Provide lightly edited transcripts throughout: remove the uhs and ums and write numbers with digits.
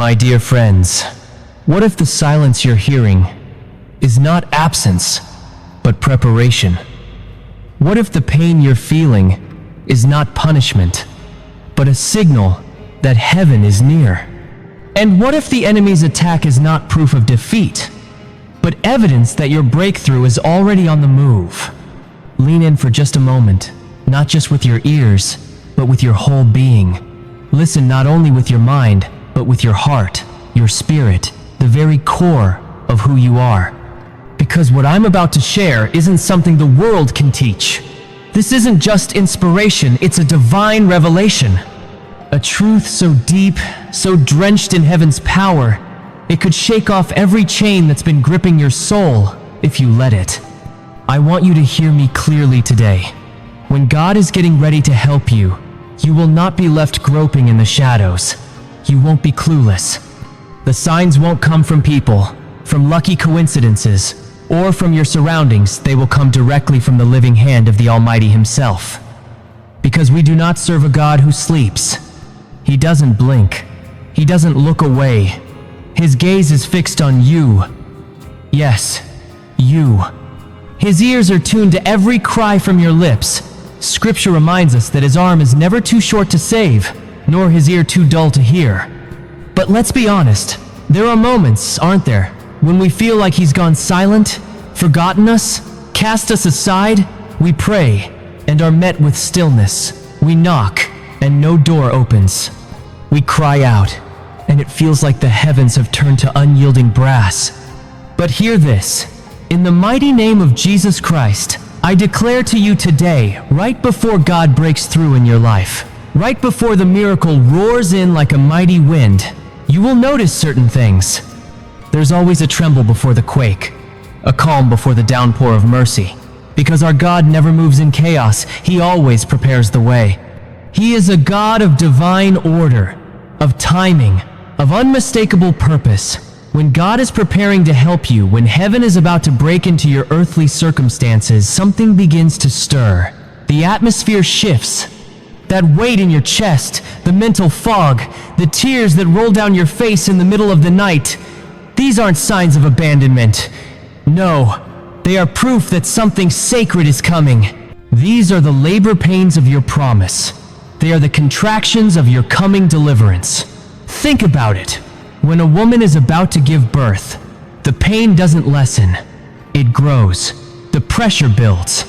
My dear friends, what if the silence you're hearing is not absence, but preparation? What if the pain you're feeling is not punishment, but a signal that heaven is near? And what if the enemy's attack is not proof of defeat, but evidence that your breakthrough is already on the move? Lean in for just a moment, not just with your ears, but with your whole being. Listen not only with your mind, but with your heart, your spirit, the very core of who you are. Because what I'm about to share isn't something the world can teach. This isn't just inspiration, it's a divine revelation. A truth so deep, so drenched in heaven's power, it could shake off every chain that's been gripping your soul if you let it. I want you to hear me clearly today. When God is getting ready to help you, you will not be left groping in the shadows. You won't be clueless. The signs won't come from people, from lucky coincidences, or from your surroundings. They will come directly from the living hand of the Almighty Himself. Because we do not serve a God who sleeps. He doesn't blink. He doesn't look away. His gaze is fixed on you. Yes, you. His ears are tuned to every cry from your lips. Scripture reminds us that His arm is never too short to save, nor His ear too dull to hear. But let's be honest, there are moments, aren't there, when we feel like He's gone silent, forgotten us, cast us aside. We pray and are met with stillness. We knock and no door opens. We cry out and it feels like the heavens have turned to unyielding brass. But hear this, in the mighty name of Jesus Christ, I declare to you today, right before God breaks through in your life, right before the miracle roars in like a mighty wind, you will notice certain things. There's always a tremble before the quake, a calm before the downpour of mercy. Because our God never moves in chaos, He always prepares the way. He is a God of divine order, of timing, of unmistakable purpose. When God is preparing to help you, when heaven is about to break into your earthly circumstances, something begins to stir. The atmosphere shifts. That weight in your chest, the mental fog, the tears that roll down your face in the middle of the night, these aren't signs of abandonment. No, they are proof that something sacred is coming. These are the labor pains of your promise. They are the contractions of your coming deliverance. Think about it. When a woman is about to give birth, the pain doesn't lessen. It grows. The pressure builds.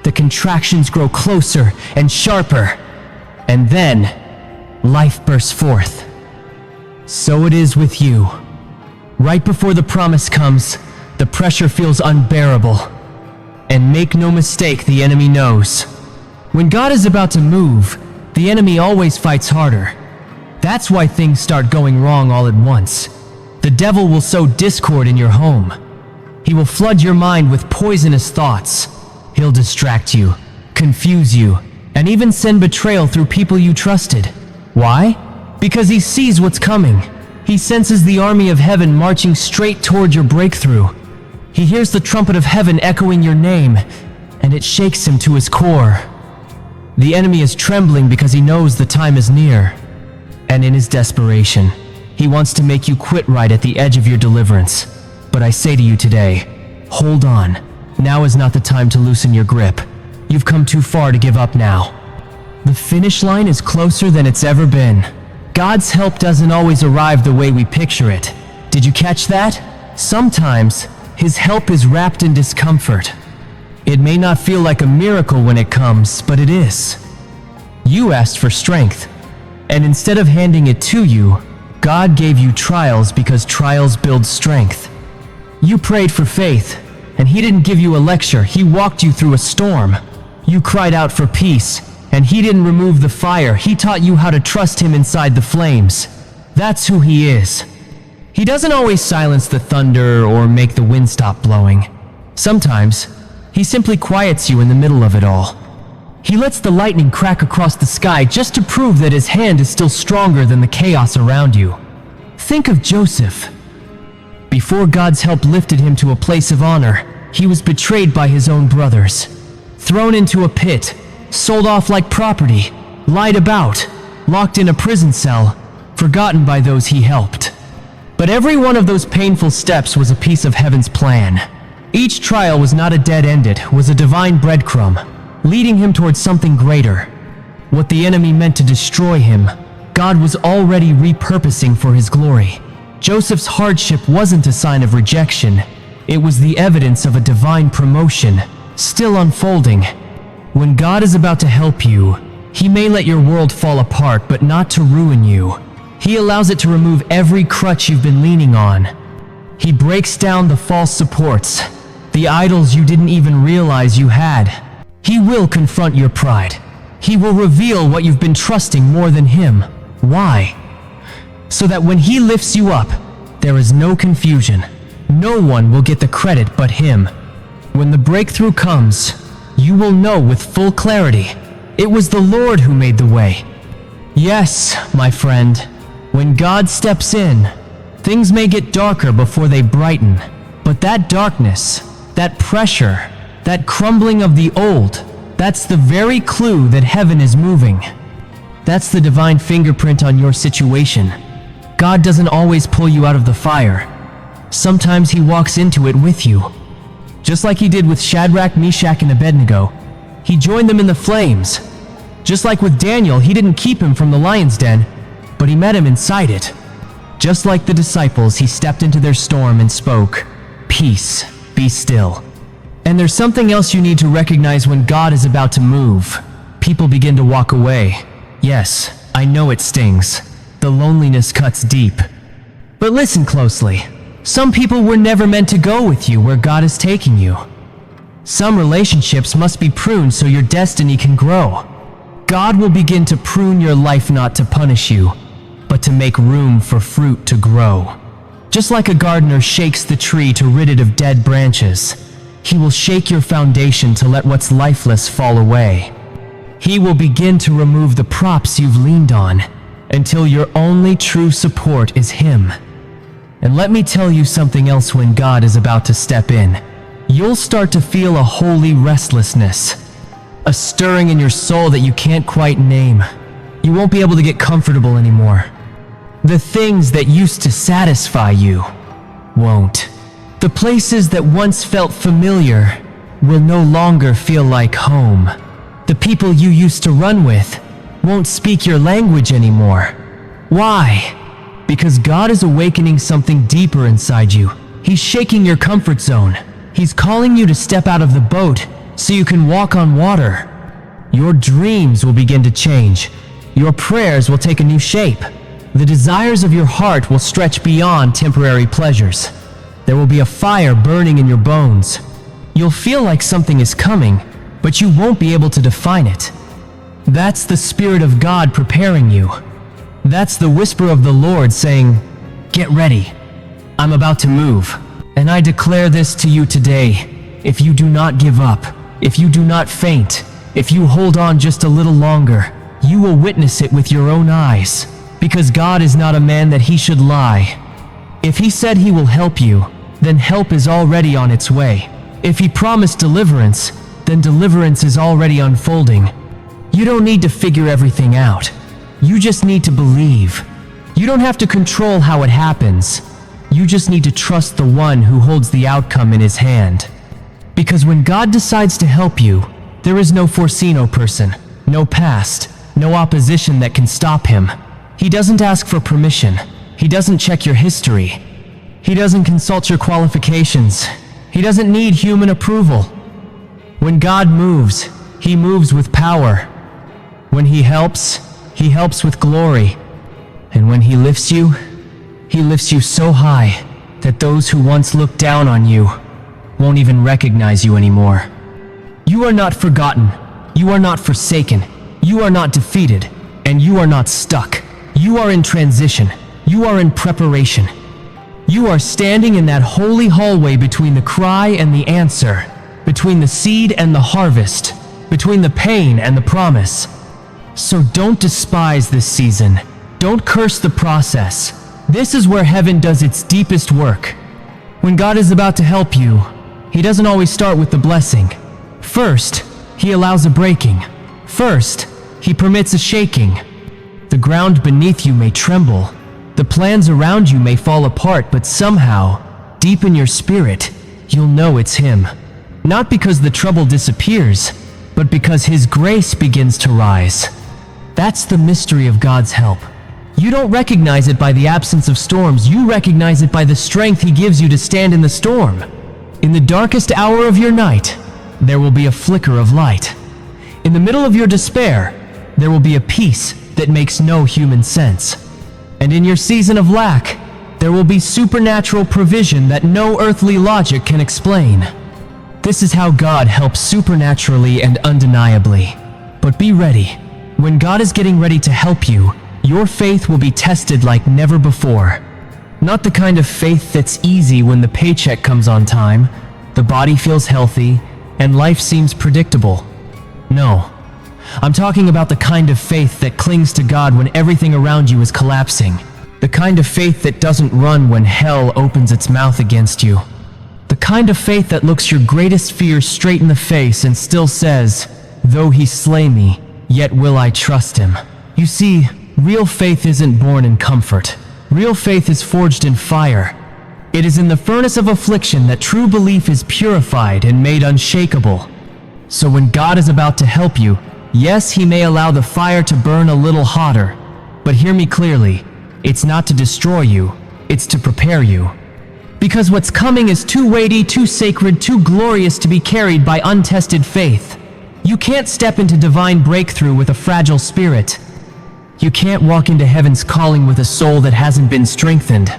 The contractions grow closer and sharper. And then, life bursts forth. So it is with you. Right before the promise comes, the pressure feels unbearable. And make no mistake, the enemy knows. When God is about to move, the enemy always fights harder. That's why things start going wrong all at once. The devil will sow discord in your home. He will flood your mind with poisonous thoughts. He'll distract you, confuse you, and even send betrayal through people you trusted. Why? Because he sees what's coming. He senses the army of heaven marching straight toward your breakthrough. He hears the trumpet of heaven echoing your name, and it shakes him to his core. The enemy is trembling because he knows the time is near. And in his desperation, he wants to make you quit right at the edge of your deliverance. But I say to you today, hold on. Now is not the time to loosen your grip. You've come too far to give up now. The finish line is closer than it's ever been. God's help doesn't always arrive the way we picture it. Did you catch that? Sometimes, His help is wrapped in discomfort. It may not feel like a miracle when it comes, but it is. You asked for strength, and instead of handing it to you, God gave you trials because trials build strength. You prayed for faith, and He didn't give you a lecture, He walked you through a storm. You cried out for peace, and He didn't remove the fire, He taught you how to trust Him inside the flames. That's who He is. He doesn't always silence the thunder or make the wind stop blowing. Sometimes, He simply quiets you in the middle of it all. He lets the lightning crack across the sky just to prove that His hand is still stronger than the chaos around you. Think of Joseph. Before God's help lifted him to a place of honor, he was betrayed by his own brothers, thrown into a pit, sold off like property, lied about, locked in a prison cell. forgotten by those he helped. But every one of those painful steps was a piece of heaven's plan. Each trial was not a dead end, it was a divine breadcrumb, leading him towards something greater. What the enemy meant to destroy him, God was already repurposing for his glory. Joseph's hardship wasn't a sign of rejection. It was the evidence of a divine promotion, still unfolding. When God is about to help you, he may let your world fall apart, but not to ruin you. He allows it to remove every crutch you've been leaning on. He breaks down the false supports, the idols you didn't even realize you had. He will confront your pride. He will reveal what you've been trusting more than him. Why? So that when he lifts you up, there is no confusion. No one will get the credit but him. When the breakthrough comes, you will know with full clarity, it was the Lord who made the way. Yes, my friend, when God steps in, things may get darker before they brighten. But that darkness, that pressure, that crumbling of the old, that's the very clue that heaven is moving. That's the divine fingerprint on your situation. God doesn't always pull you out of the fire. Sometimes he walks into it with you. Just like he did with Shadrach, Meshach, and Abednego, he joined them in the flames. Just like with Daniel, he didn't keep him from the lion's den, but he met him inside it. Just like the disciples, he stepped into their storm and spoke, "Peace, be still." And there's something else you need to recognize when God is about to move. People begin to walk away. Yes, I know it stings. The loneliness cuts deep. But listen closely. Some people were never meant to go with you where God is taking you. Some relationships must be pruned so your destiny can grow. God will begin to prune your life not to punish you, but to make room for fruit to grow. Just like a gardener shakes the tree to rid it of dead branches, he will shake your foundation to let what's lifeless fall away. He will begin to remove the props you've leaned on until your only true support is him. And let me tell you something else. When God is about to step in, you'll start to feel a holy restlessness, a stirring in your soul that you can't quite name. You won't be able to get comfortable anymore. The things that used to satisfy you won't. The places that once felt familiar will no longer feel like home. The people you used to run with won't speak your language anymore. Why? Because God is awakening something deeper inside you. He's shaking your comfort zone. He's calling you to step out of the boat so you can walk on water. Your dreams will begin to change. Your prayers will take a new shape. The desires of your heart will stretch beyond temporary pleasures. There will be a fire burning in your bones. You'll feel like something is coming, but you won't be able to define it. That's the Spirit of God preparing you. That's the whisper of the Lord saying, "Get ready. I'm about to move." And I declare this to you today. If you do not give up, if you do not faint, if you hold on just a little longer, you will witness it with your own eyes. Because God is not a man that he should lie. If he said he will help you, then help is already on its way. If he promised deliverance, then deliverance is already unfolding. You don't need to figure everything out. You just need to believe. You don't have to control how it happens. You just need to trust the one who holds the outcome in his hand. Because when God decides to help you, there is no foreseen person, no past, no opposition that can stop him. He doesn't ask for permission. He doesn't check your history. He doesn't consult your qualifications. He doesn't need human approval. When God moves, he moves with power. When he helps with glory. And when he lifts you so high that those who once looked down on you won't even recognize you anymore. You are not forgotten. You are not forsaken. You are not defeated. And you are not stuck. You are in transition. You are in preparation. You are standing in that holy hallway between the cry and the answer, between the seed and the harvest, between the pain and the promise. So don't despise this season. Don't curse the process. This is where heaven does its deepest work. When God is about to help you, he doesn't always start with the blessing. First, he allows a breaking. First, he permits a shaking. The ground beneath you may tremble. The plans around you may fall apart, but somehow, deep in your spirit, you'll know it's Him. Not because the trouble disappears, but because His grace begins to rise. That's the mystery of God's help. You don't recognize it by the absence of storms, you recognize it by the strength He gives you to stand in the storm. In the darkest hour of your night, there will be a flicker of light. In the middle of your despair, there will be a peace that makes no human sense. And in your season of lack, there will be supernatural provision that no earthly logic can explain. This is how God helps supernaturally and undeniably. But be ready. When God is getting ready to help you, your faith will be tested like never before. Not the kind of faith that's easy when the paycheck comes on time, the body feels healthy, and life seems predictable. No. I'm talking about the kind of faith that clings to God when everything around you is collapsing. The kind of faith that doesn't run when hell opens its mouth against you. The kind of faith that looks your greatest fear straight in the face and still says, "Though He slay me, yet will I trust Him." You see, real faith isn't born in comfort. Real faith is forged in fire. It is in the furnace of affliction that true belief is purified and made unshakable. So when God is about to help you, yes, He may allow the fire to burn a little hotter, but hear me clearly, it's not to destroy you, it's to prepare you. Because what's coming is too weighty, too sacred, too glorious to be carried by untested faith. You can't step into divine breakthrough with a fragile spirit. You can't walk into heaven's calling with a soul that hasn't been strengthened.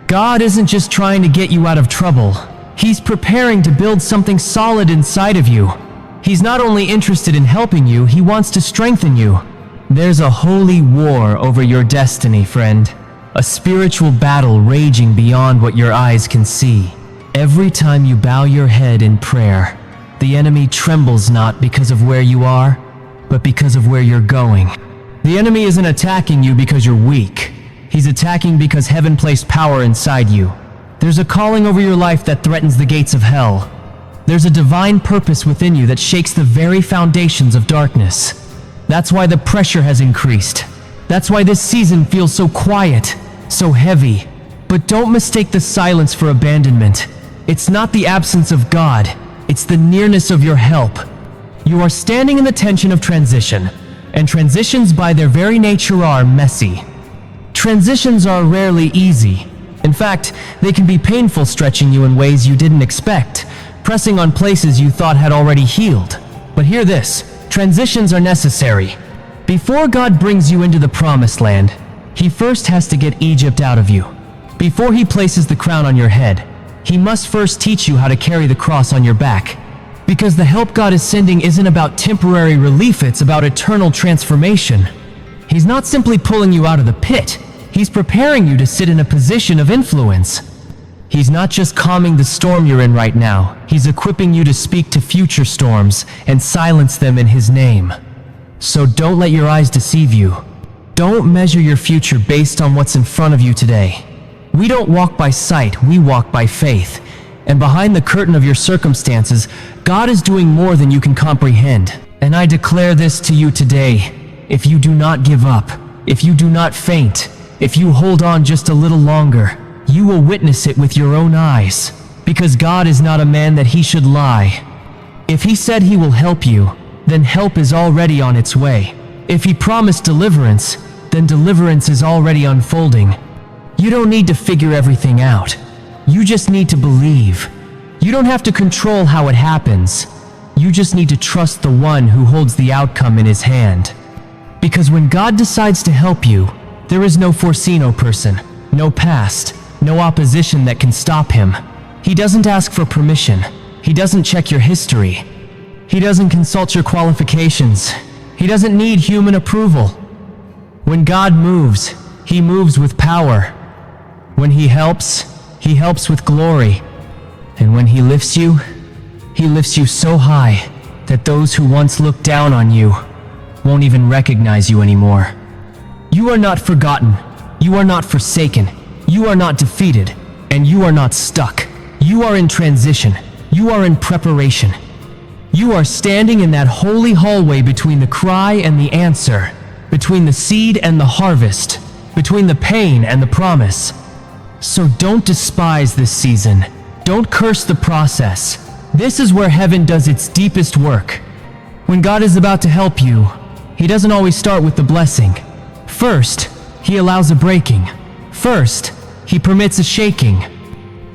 God isn't just trying to get you out of trouble. He's preparing to build something solid inside of you. He's not only interested in helping you, He wants to strengthen you. There's a holy war over your destiny, friend. A spiritual battle raging beyond what your eyes can see. Every time you bow your head in prayer, the enemy trembles not because of where you are, but because of where you're going. The enemy isn't attacking you because you're weak. He's attacking because heaven placed power inside you. There's a calling over your life that threatens the gates of hell. There's a divine purpose within you that shakes the very foundations of darkness. That's why the pressure has increased. That's why this season feels so quiet, so heavy. But don't mistake the silence for abandonment. It's not the absence of God, it's the nearness of your help. You are standing in the tension of transition, and transitions by their very nature are messy. Transitions are rarely easy. In fact, they can be painful, stretching you in ways you didn't expect, pressing on places you thought had already healed. But hear this, transitions are necessary. Before God brings you into the promised land, He first has to get Egypt out of you. Before He places the crown on your head, He must first teach you how to carry the cross on your back. Because the help God is sending isn't about temporary relief, it's about eternal transformation. He's not simply pulling you out of the pit, He's preparing you to sit in a position of influence. He's not just calming the storm you're in right now, He's equipping you to speak to future storms and silence them in His name. So don't let your eyes deceive you. Don't measure your future based on what's in front of you today. We don't walk by sight, we walk by faith. And behind the curtain of your circumstances, God is doing more than you can comprehend. And I declare this to you today. If you do not give up, if you do not faint, if you hold on just a little longer, you will witness it with your own eyes. Because God is not a man that He should lie. If He said He will help you, then help is already on its way. If He promised deliverance, then deliverance is already unfolding. You don't need to figure everything out. You just need to believe. You don't have to control how it happens. You just need to trust the one who holds the outcome in His hand. Because when God decides to help you, there is no foreseen person, no past, no opposition that can stop Him. He doesn't ask for permission. He doesn't check your history. He doesn't consult your qualifications. He doesn't need human approval. When God moves, He moves with power. When He helps with glory. And when He lifts you so high that those who once looked down on you won't even recognize you anymore. You are not forgotten. You are not forsaken. You are not defeated. And you are not stuck. You are in transition. You are in preparation. You are standing in that holy hallway between the cry and the answer. between the seed and the harvest, between the pain and the promise. So don't despise this season. Don't curse the process. This is where heaven does its deepest work. When God is about to help you, He doesn't always start with the blessing. First, He allows a breaking. First, He permits a shaking.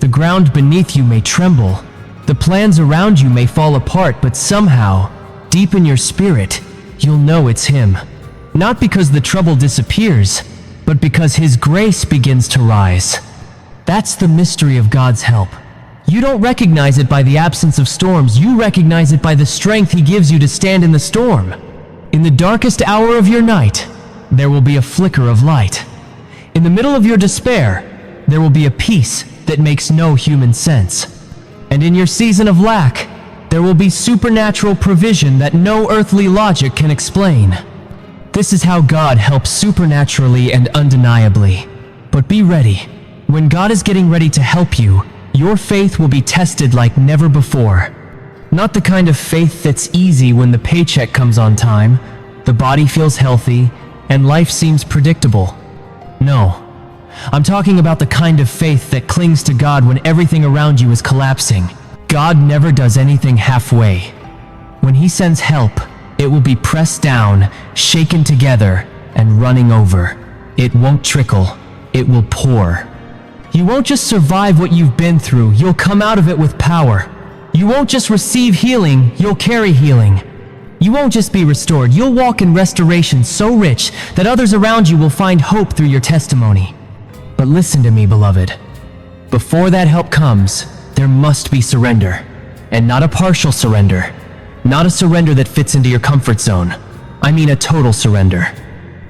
The ground beneath you may tremble. The plans around you may fall apart, but somehow, deep in your spirit, you'll know it's Him. Not because the trouble disappears, but because His grace begins to rise. That's the mystery of God's help. You don't recognize it by the absence of storms, you recognize it by the strength He gives you to stand in the storm. In the darkest hour of your night, there will be a flicker of light. In the middle of your despair, there will be a peace that makes no human sense. And in your season of lack, there will be supernatural provision that no earthly logic can explain. This is how God helps supernaturally and undeniably. But be ready. When God is getting ready to help you, your faith will be tested like never before. Not the kind of faith that's easy when the paycheck comes on time, the body feels healthy, and life seems predictable. No. I'm talking about the kind of faith that clings to God when everything around you is collapsing. God never does anything halfway. When He sends help, it will be pressed down, shaken together, and running over. It won't trickle, it will pour. You won't just survive what you've been through, you'll come out of it with power. You won't just receive healing, you'll carry healing. You won't just be restored, you'll walk in restoration so rich that others around you will find hope through your testimony. But listen to me, beloved. Before that help comes, there must be surrender. And not a partial surrender. Not a surrender that fits into your comfort zone. I mean a total surrender.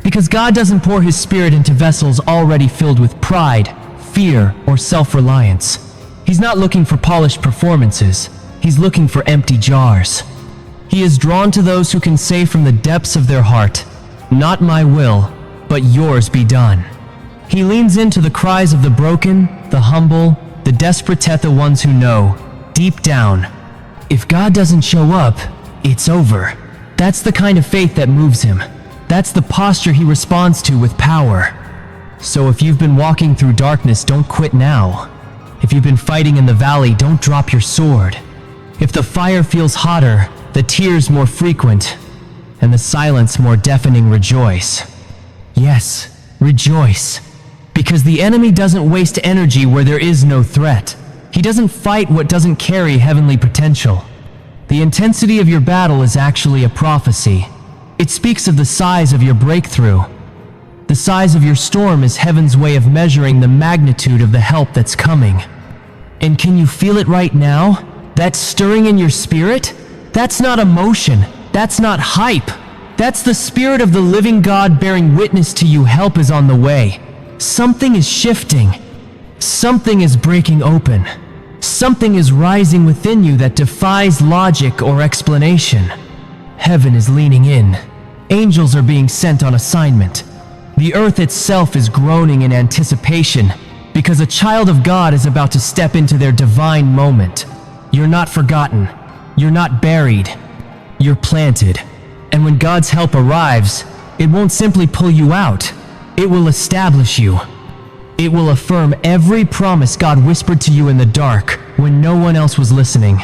Because God doesn't pour His Spirit into vessels already filled with pride, fear, or self-reliance. He's not looking for polished performances. He's looking for empty jars. He is drawn to those who can say from the depths of their heart, "Not my will, but yours be done." He leans into the cries of the broken, the humble, the desperate, the ones who know, deep down, if God doesn't show up, it's over. That's the kind of faith that moves Him. That's the posture He responds to with power. So if you've been walking through darkness, don't quit now. If you've been fighting in the valley, don't drop your sword. If the fire feels hotter, the tears more frequent, and the silence more deafening, rejoice. Yes, rejoice. Because the enemy doesn't waste energy where there is no threat. He doesn't fight what doesn't carry heavenly potential. The intensity of your battle is actually a prophecy. It speaks of the size of your breakthrough. The size of your storm is heaven's way of measuring the magnitude of the help that's coming. And can you feel it right now? That stirring in your spirit? That's not emotion. That's not hype. That's the Spirit of the living God bearing witness to you. Help is on the way. Something is shifting. Something is breaking open. Something is rising within you that defies logic or explanation. Heaven is leaning in. Angels are being sent on assignment. The earth itself is groaning in anticipation because a child of God is about to step into their divine moment. You're not forgotten. You're not buried. You're planted. And when God's help arrives, it won't simply pull you out. It will establish you. It will affirm every promise God whispered to you in the dark when no one else was listening.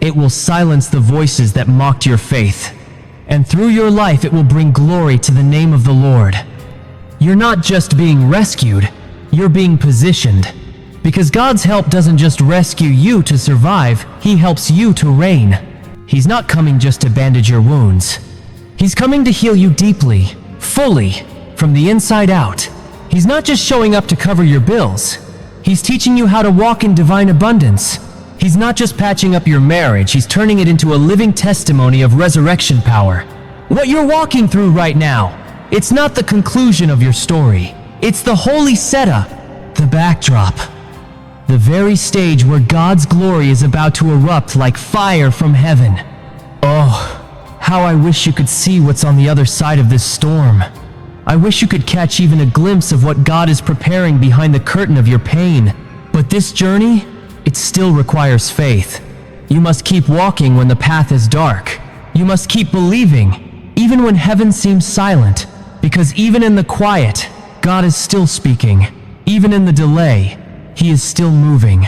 It will silence the voices that mocked your faith. And through your life, it will bring glory to the name of the Lord. You're not just being rescued, you're being positioned. Because God's help doesn't just rescue you to survive, He helps you to reign. He's not coming just to bandage your wounds. He's coming to heal you deeply, fully, from the inside out. He's not just showing up to cover your bills. He's teaching you how to walk in divine abundance. He's not just patching up your marriage, He's turning it into a living testimony of resurrection power. What you're walking through right now, it's not the conclusion of your story. It's the holy setup, the backdrop. The very stage where God's glory is about to erupt like fire from heaven. Oh, how I wish you could see what's on the other side of this storm. I wish you could catch even a glimpse of what God is preparing behind the curtain of your pain. But this journey, it still requires faith. You must keep walking when the path is dark. You must keep believing, even when heaven seems silent. Because even in the quiet, God is still speaking. Even in the delay, He is still moving.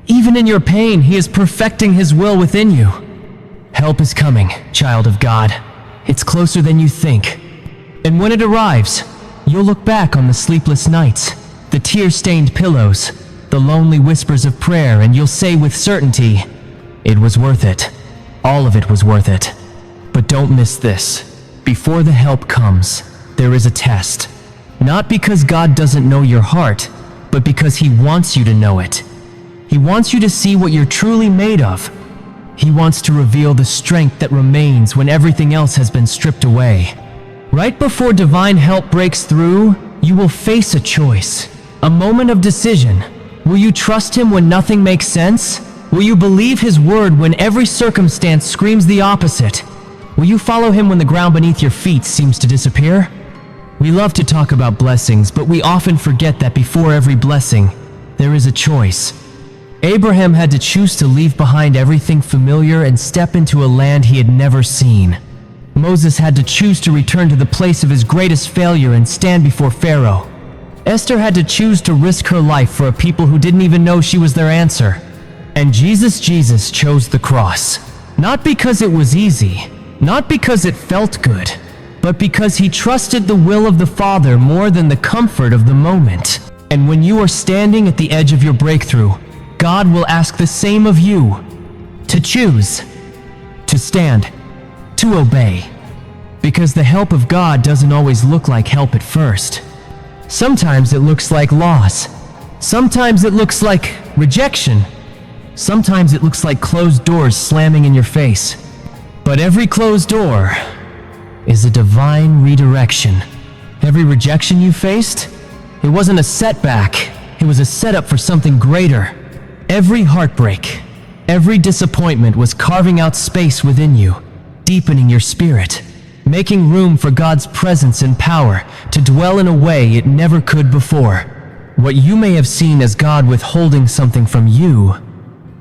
Even in your pain, He is perfecting His will within you. Help is coming, child of God. It's closer than you think. And when it arrives, you'll look back on the sleepless nights, the tear-stained pillows, the lonely whispers of prayer, and you'll say with certainty, it was worth it. All of it was worth it. But don't miss this. Before the help comes, there is a test. Not because God doesn't know your heart, but because He wants you to know it. He wants you to see what you're truly made of. He wants to reveal the strength that remains when everything else has been stripped away. Right before divine help breaks through, you will face a choice, a moment of decision. Will you trust Him when nothing makes sense? Will you believe His word when every circumstance screams the opposite? Will you follow Him when the ground beneath your feet seems to disappear? We love to talk about blessings, but we often forget that before every blessing, there is a choice. Abraham had to choose to leave behind everything familiar and step into a land he had never seen. Moses had to choose to return to the place of his greatest failure and stand before Pharaoh. Esther had to choose to risk her life for a people who didn't even know she was their answer. And Jesus chose the cross. Not because it was easy, not because it felt good, but because He trusted the will of the Father more than the comfort of the moment. And when you are standing at the edge of your breakthrough, God will ask the same of you, to choose, to stand, to obey. Because the help of God doesn't always look like help at first. Sometimes it looks like loss. Sometimes it looks like rejection. Sometimes it looks like closed doors slamming in your face. But every closed door is a divine redirection. Every rejection you faced, it wasn't a setback, it was a setup for something greater. Every heartbreak, every disappointment was carving out space within you, deepening your spirit, making room for God's presence and power to dwell in a way it never could before. What you may have seen as God withholding something from you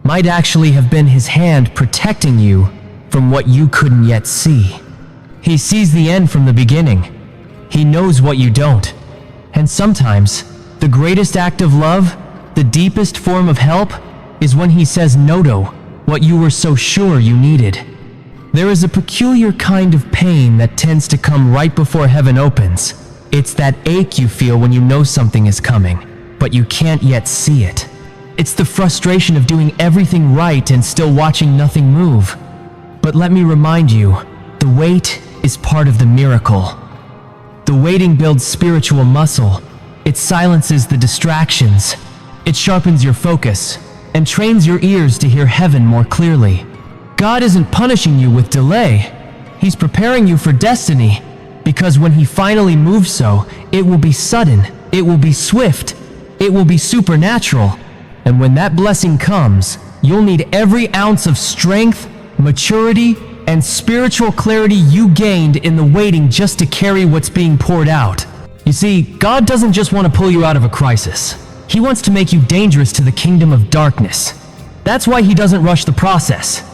might actually have been His hand protecting you from what you couldn't yet see. He sees the end from the beginning. He knows what you don't. And sometimes, the greatest act of love, the deepest form of help, is when He says no to what you were so sure you needed. There is a peculiar kind of pain that tends to come right before heaven opens. It's that ache you feel when you know something is coming, but you can't yet see it. It's the frustration of doing everything right and still watching nothing move. But let me remind you, the wait is part of the miracle. The waiting builds spiritual muscle. It silences the distractions. It sharpens your focus and trains your ears to hear heaven more clearly. God isn't punishing you with delay. He's preparing you for destiny, because when He finally moves so, it will be sudden, it will be swift, it will be supernatural. And when that blessing comes, you'll need every ounce of strength, maturity, and spiritual clarity you gained in the waiting just to carry what's being poured out. You see, God doesn't just want to pull you out of a crisis. He wants to make you dangerous to the kingdom of darkness. That's why He doesn't rush the process.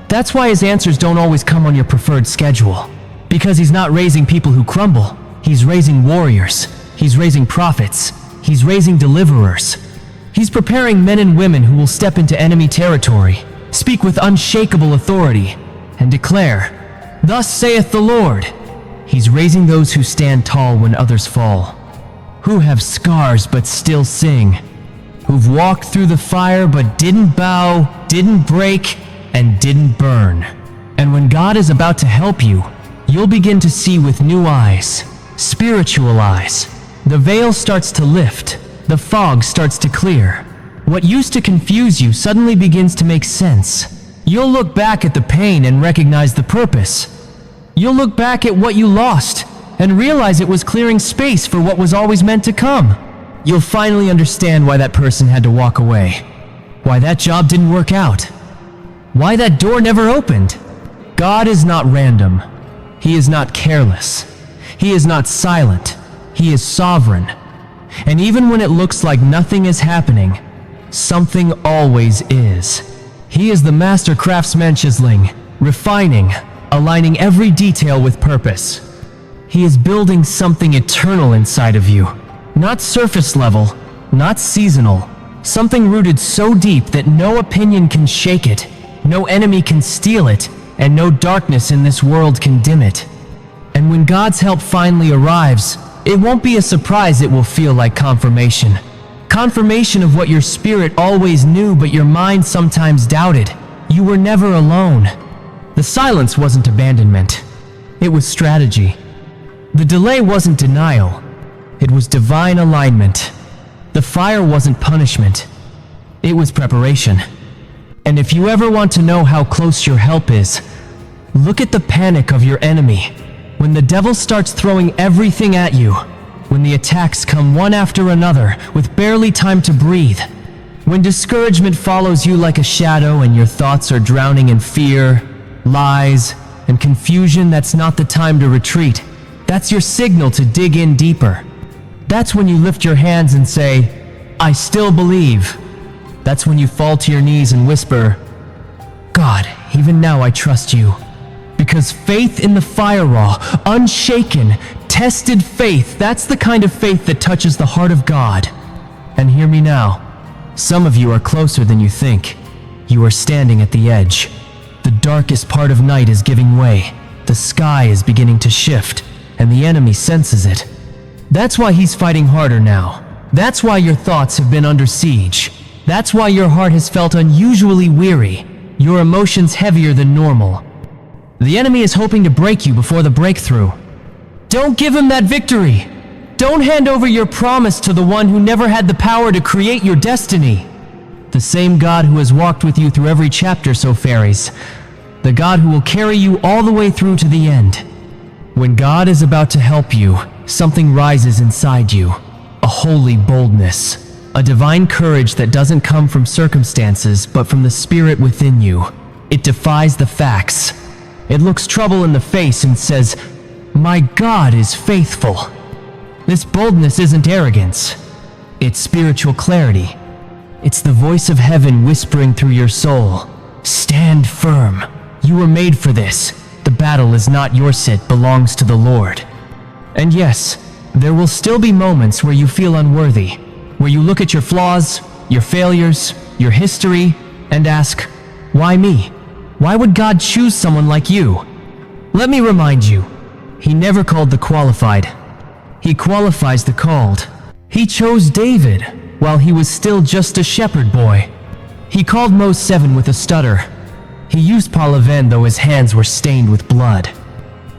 That's why His answers don't always come on your preferred schedule. Because He's not raising people who crumble. He's raising warriors. He's raising prophets. He's raising deliverers. He's preparing men and women who will step into enemy territory, speak with unshakable authority, and declare, "Thus saith the Lord." He's raising those who stand tall when others fall, who have scars but still sing, who've walked through the fire but didn't bow, didn't break, and didn't burn. And when God is about to help you, you'll begin to see with new eyes, spiritual eyes. The veil starts to lift, the fog starts to clear. What used to confuse you suddenly begins to make sense. You'll look back at the pain and recognize the purpose. You'll look back at what you lost and realize it was clearing space for what was always meant to come. You'll finally understand why that person had to walk away, why that job didn't work out, why that door never opened. God is not random. He is not careless. He is not silent. He is sovereign. And even when it looks like nothing is happening, something always is. He is the master craftsman chiseling, refining, aligning every detail with purpose. He is building something eternal inside of you. Not surface level, not seasonal. Something rooted so deep that no opinion can shake it, no enemy can steal it, and no darkness in this world can dim it. And when God's help finally arrives, it won't be a surprise, it will feel like confirmation. Confirmation of what your spirit always knew but your mind sometimes doubted. You were never alone. The silence wasn't abandonment. It was strategy. The delay wasn't denial. It was divine alignment. The fire wasn't punishment. It was preparation. And if you ever want to know how close your help is, look at the panic of your enemy. When the devil starts throwing everything at you, when the attacks come one after another with barely time to breathe, when discouragement follows you like a shadow and your thoughts are drowning in fear, lies, and confusion, that's not the time to retreat. That's your signal to dig in deeper. That's when you lift your hands and say, I still believe. That's when you fall to your knees and whisper, God, even now I trust you. Because faith in the fire raw, unshaken, tested faith, that's the kind of faith that touches the heart of God. And hear me now. Some of you are closer than you think. You are standing at the edge. The darkest part of night is giving way. The sky is beginning to shift, and the enemy senses it. That's why he's fighting harder now. That's why your thoughts have been under siege. That's why your heart has felt unusually weary, your emotions heavier than normal. The enemy is hoping to break you before the breakthrough. Don't give him that victory. Don't hand over your promise to the one who never had the power to create your destiny. The same God who has walked with you through every chapter so faries. The God who will carry you all the way through to the end. When God is about to help you, something rises inside you. A holy boldness. A divine courage that doesn't come from circumstances, but from the spirit within you. It defies the facts. It looks trouble in the face and says, my God is faithful. This boldness isn't arrogance. It's spiritual clarity. It's the voice of heaven whispering through your soul. Stand firm. You were made for this. The battle is not yours, it belongs to the Lord. And yes, there will still be moments where you feel unworthy, where you look at your flaws, your failures, your history, and ask, why me? Why would God choose someone like you? Let me remind you, He never called the qualified. He qualifies the called. He chose David while he was still just a shepherd boy. He called Moses 7 with a stutter. He used Palaven though his hands were stained with blood.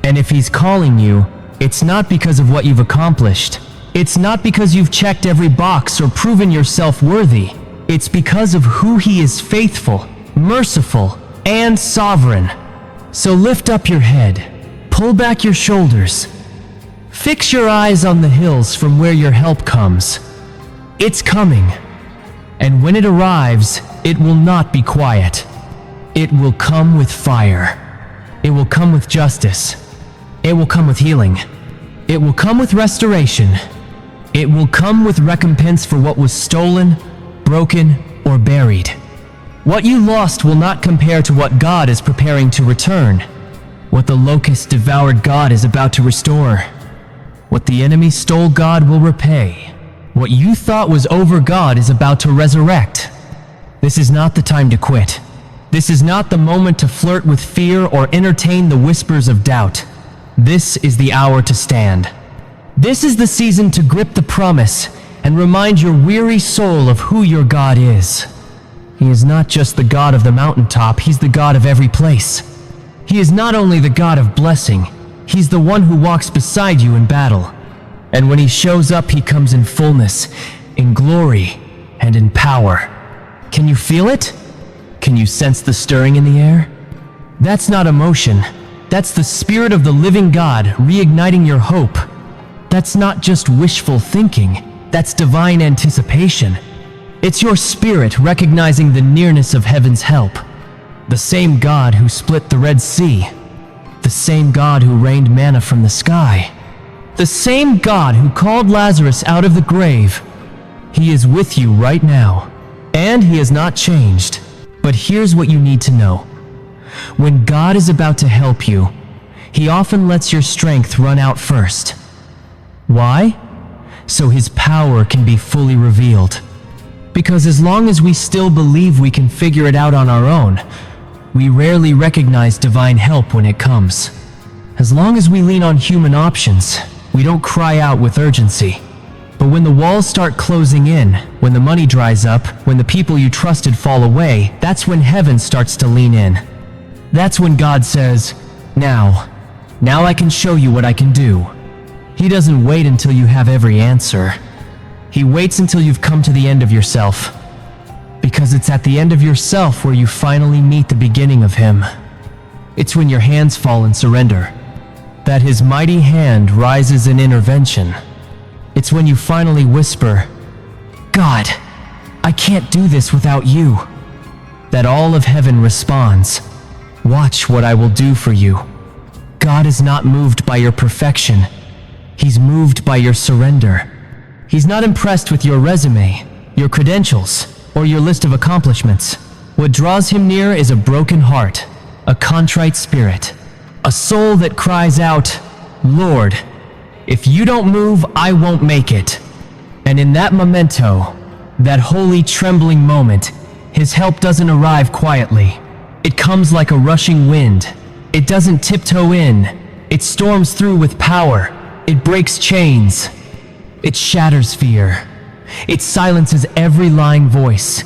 And if He's calling you, it's not because of what you've accomplished. It's not because you've checked every box or proven yourself worthy. It's because of who He is: faithful, merciful, and sovereign. So lift up your head, pull back your shoulders, fix your eyes on the hills from where your help comes. It's coming, and when it arrives, it will not be quiet. It will come with fire. It will come with justice. It will come with healing. It will come with restoration. It will come with recompense for what was stolen, broken, or buried. What you lost will not compare to what God is preparing to return. What the locust devoured, God is about to restore. What the enemy stole, God will repay. What you thought was over, God is about to resurrect. This is not the time to quit. This is not the moment to flirt with fear or entertain the whispers of doubt. This is the hour to stand. This is the season to grip the promise and remind your weary soul of who your God is. He is not just the God of the mountaintop, He's the God of every place. He is not only the God of blessing, He's the one who walks beside you in battle. And when He shows up, He comes in fullness, in glory, and in power. Can you feel it? Can you sense the stirring in the air? That's not emotion. That's the Spirit of the living God reigniting your hope. That's not just wishful thinking. That's divine anticipation. It's your spirit recognizing the nearness of heaven's help. The same God who split the Red Sea. The same God who rained manna from the sky. The same God who called Lazarus out of the grave. He is with you right now, and He has not changed. But here's what you need to know. When God is about to help you, He often lets your strength run out first. Why? So His power can be fully revealed. Because as long as we still believe we can figure it out on our own, we rarely recognize divine help when it comes. As long as we lean on human options, we don't cry out with urgency. But when the walls start closing in, when the money dries up, when the people you trusted fall away, that's when heaven starts to lean in. That's when God says, Now I can show you what I can do." He doesn't wait until you have every answer. He waits until you've come to the end of yourself. Because it's at the end of yourself where you finally meet the beginning of Him. It's when your hands fall in surrender, that His mighty hand rises in intervention. It's when you finally whisper, "God, I can't do this without you," that all of heaven responds, "Watch what I will do for you." God is not moved by your perfection. He's moved by your surrender. He's not impressed with your resume, your credentials, or your list of accomplishments. What draws Him near is a broken heart, a contrite spirit, a soul that cries out, "Lord, if you don't move, I won't make it." And in that memento, that holy trembling moment, His help doesn't arrive quietly. It comes like a rushing wind. It doesn't tiptoe in. It storms through with power. It breaks chains. It shatters fear. It silences every lying voice.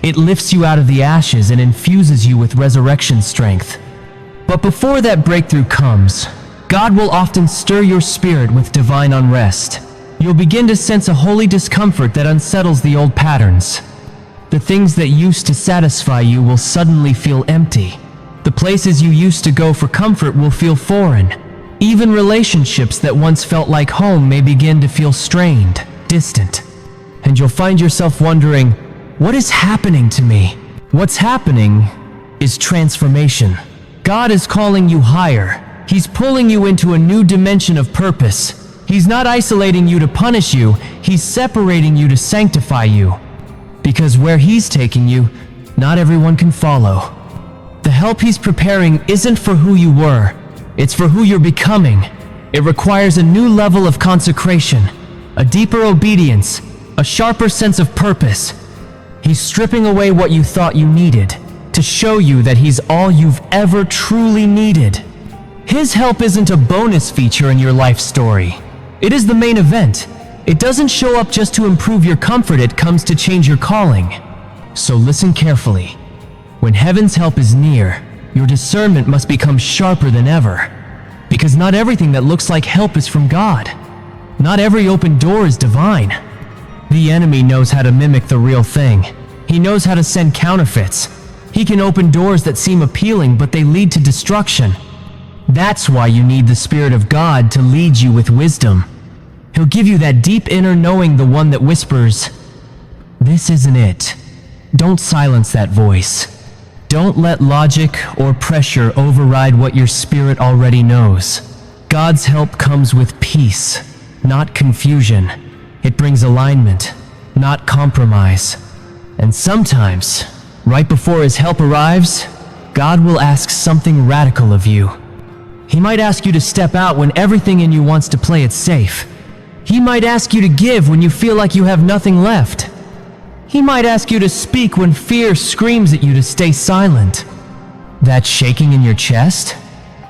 It lifts you out of the ashes and infuses you with resurrection strength. But before that breakthrough comes, God will often stir your spirit with divine unrest. You'll begin to sense a holy discomfort that unsettles the old patterns. The things that used to satisfy you will suddenly feel empty. The places you used to go for comfort will feel foreign. Even relationships that once felt like home may begin to feel strained, distant. And you'll find yourself wondering, what is happening to me? What's happening is transformation. God is calling you higher. He's pulling you into a new dimension of purpose. He's not isolating you to punish you. He's separating you to sanctify you. Because where He's taking you, not everyone can follow. The help He's preparing isn't for who you were. It's for who you're becoming. It requires a new level of consecration, a deeper obedience, a sharper sense of purpose. He's stripping away what you thought you needed to show you that He's all you've ever truly needed. His help isn't a bonus feature in your life story. It is the main event. It doesn't show up just to improve your comfort, it comes to change your calling. So listen carefully. When heaven's help is near, your discernment must become sharper than ever. Because not everything that looks like help is from God. Not every open door is divine. The enemy knows how to mimic the real thing. He knows how to send counterfeits. He can open doors that seem appealing, but they lead to destruction. That's why you need the Spirit of God to lead you with wisdom. He'll give you that deep inner knowing, the one that whispers, "This isn't it." Don't silence that voice. Don't let logic or pressure override what your spirit already knows. God's help comes with peace, not confusion. It brings alignment, not compromise. And sometimes, right before His help arrives, God will ask something radical of you. He might ask you to step out when everything in you wants to play it safe. He might ask you to give when you feel like you have nothing left. He might ask you to speak when fear screams at you to stay silent. That shaking in your chest?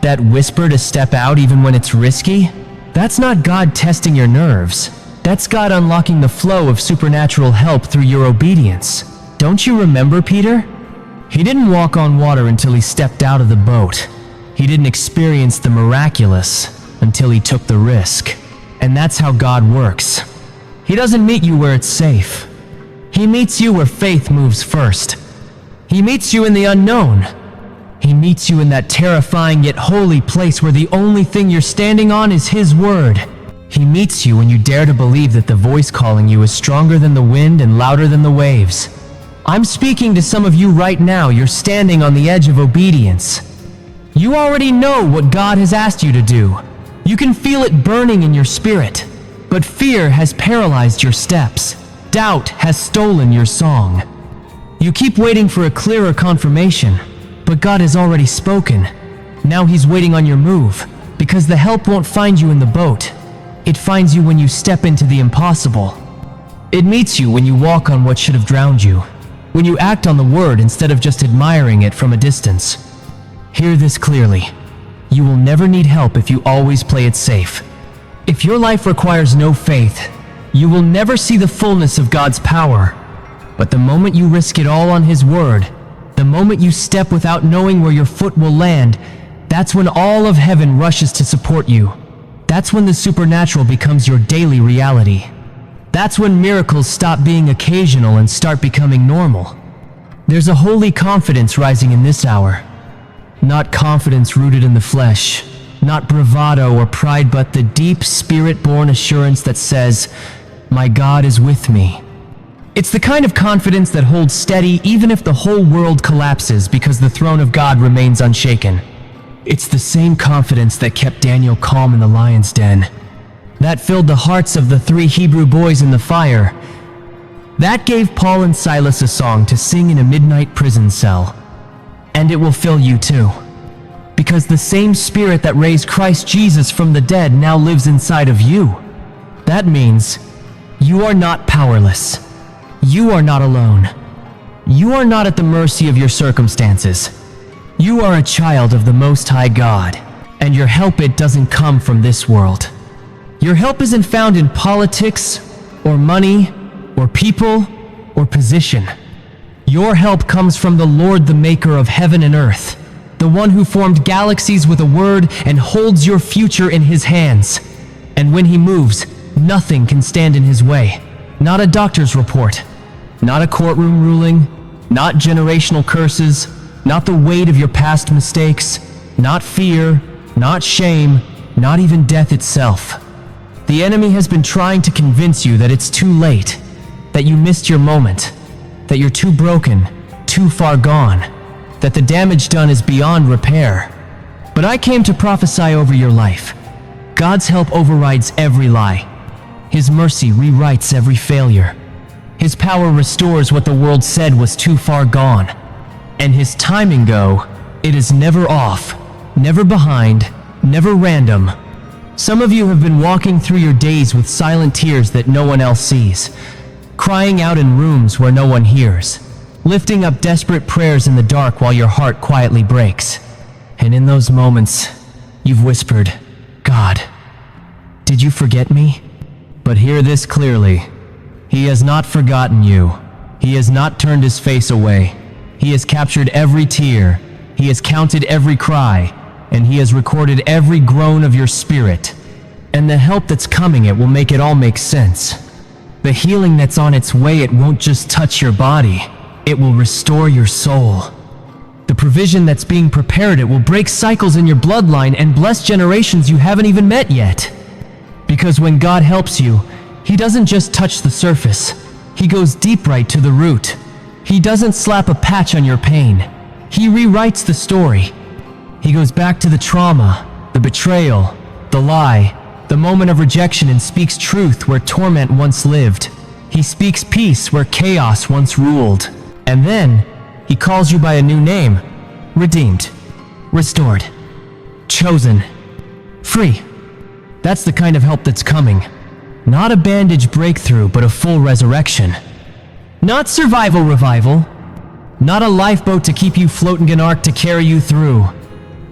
That whisper to step out even when it's risky? That's not God testing your nerves. That's God unlocking the flow of supernatural help through your obedience. Don't you remember Peter? He didn't walk on water until he stepped out of the boat. He didn't experience the miraculous until he took the risk. And that's how God works. He doesn't meet you where it's safe. He meets you where faith moves first. He meets you in the unknown. He meets you in that terrifying yet holy place where the only thing you're standing on is His word. He meets you when you dare to believe that the voice calling you is stronger than the wind and louder than the waves. I'm speaking to some of you right now. You're standing on the edge of obedience. You already know what God has asked you to do. You can feel it burning in your spirit. But fear has paralyzed your steps. Doubt has stolen your song. You keep waiting for a clearer confirmation, but God has already spoken. Now He's waiting on your move. because the help won't find you in the boat. It finds you when you step into the impossible. It meets you when you walk on what should have drowned you, when you act on the word instead of just admiring it from a distance. Hear this clearly. You will never need help if you always play it safe. If your life requires no faith, you will never see the fullness of God's power. But the moment you risk it all on His word, the moment you step without knowing where your foot will land, that's when all of heaven rushes to support you. That's when the supernatural becomes your daily reality. That's when miracles stop being occasional and start becoming normal. There's a holy confidence rising in this hour. Not confidence rooted in the flesh, not bravado or pride, but the deep spirit-born assurance that says, "My God is with me." It's the kind of confidence that holds steady even if the whole world collapses, because the throne of God remains unshaken. It's the same confidence that kept Daniel calm in the lion's den, that filled the hearts of the 3 Hebrew boys in the fire, that gave Paul and Silas a song to sing in a midnight prison cell. And it will fill you too, because the same Spirit that raised Christ Jesus from the dead now lives inside of you. That means you are not powerless. You are not alone. You are not at the mercy of your circumstances. You are a child of the Most High God, and your help, it doesn't come from this world. Your help isn't found in politics, or money, or people, or position. Your help comes from the Lord, the maker of heaven and earth, the one who formed galaxies with a word and holds your future in His hands. And when He moves, nothing can stand in His way. Not a doctor's report, not a courtroom ruling, not generational curses, not the weight of your past mistakes, not fear, not shame, not even death itself. The enemy has been trying to convince you that it's too late, that you missed your moment, that you're too broken, too far gone, that the damage done is beyond repair. But I came to prophesy over your life. God's help overrides every lie. His mercy rewrites every failure. His power restores what the world said was too far gone. And His timing, it is never off, never behind, never random. Some of you have been walking through your days with silent tears that no one else sees, crying out in rooms where no one hears, lifting up desperate prayers in the dark while your heart quietly breaks. And in those moments, you've whispered, "God, did you forget me?" But hear this clearly. He has not forgotten you. He has not turned His face away. He has captured every tear. He has counted every cry. And He has recorded every groan of your spirit. And the help that's coming, it will make it all make sense. The healing that's on its way, it won't just touch your body. It will restore your soul. The provision that's being prepared, it will break cycles in your bloodline and bless generations you haven't even met yet. Because when God helps you, He doesn't just touch the surface. He goes deep right to the root. He doesn't slap a patch on your pain. He rewrites the story. He goes back to the trauma, the betrayal, the lie, the moment of rejection, and speaks truth where torment once lived. He speaks peace where chaos once ruled. And then, He calls you by a new name: redeemed, restored, chosen, free. That's the kind of help that's coming. Not a bandage breakthrough, but a full resurrection. Not survival revival. Not a lifeboat to keep you floating an ark to carry you through.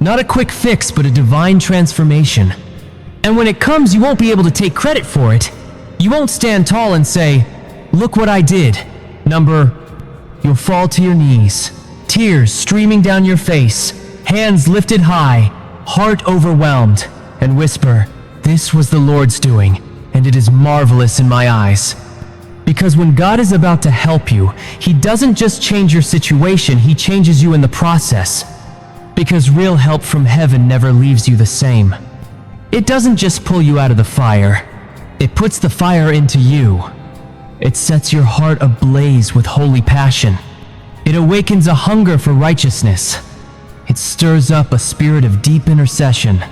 Not a quick fix, but a divine transformation. And when it comes, you won't be able to take credit for it. You won't stand tall and say, "Look what I did." You'll fall to your knees, tears streaming down your face, hands lifted high, heart overwhelmed, and whisper, "This was the Lord's doing, and it is marvelous in my eyes." Because when God is about to help you, He doesn't just change your situation, He changes you in the process. Because real help from heaven never leaves you the same. It doesn't just pull you out of the fire, it puts the fire into you. It sets your heart ablaze with holy passion. It awakens a hunger for righteousness. It stirs up a spirit of deep intercession.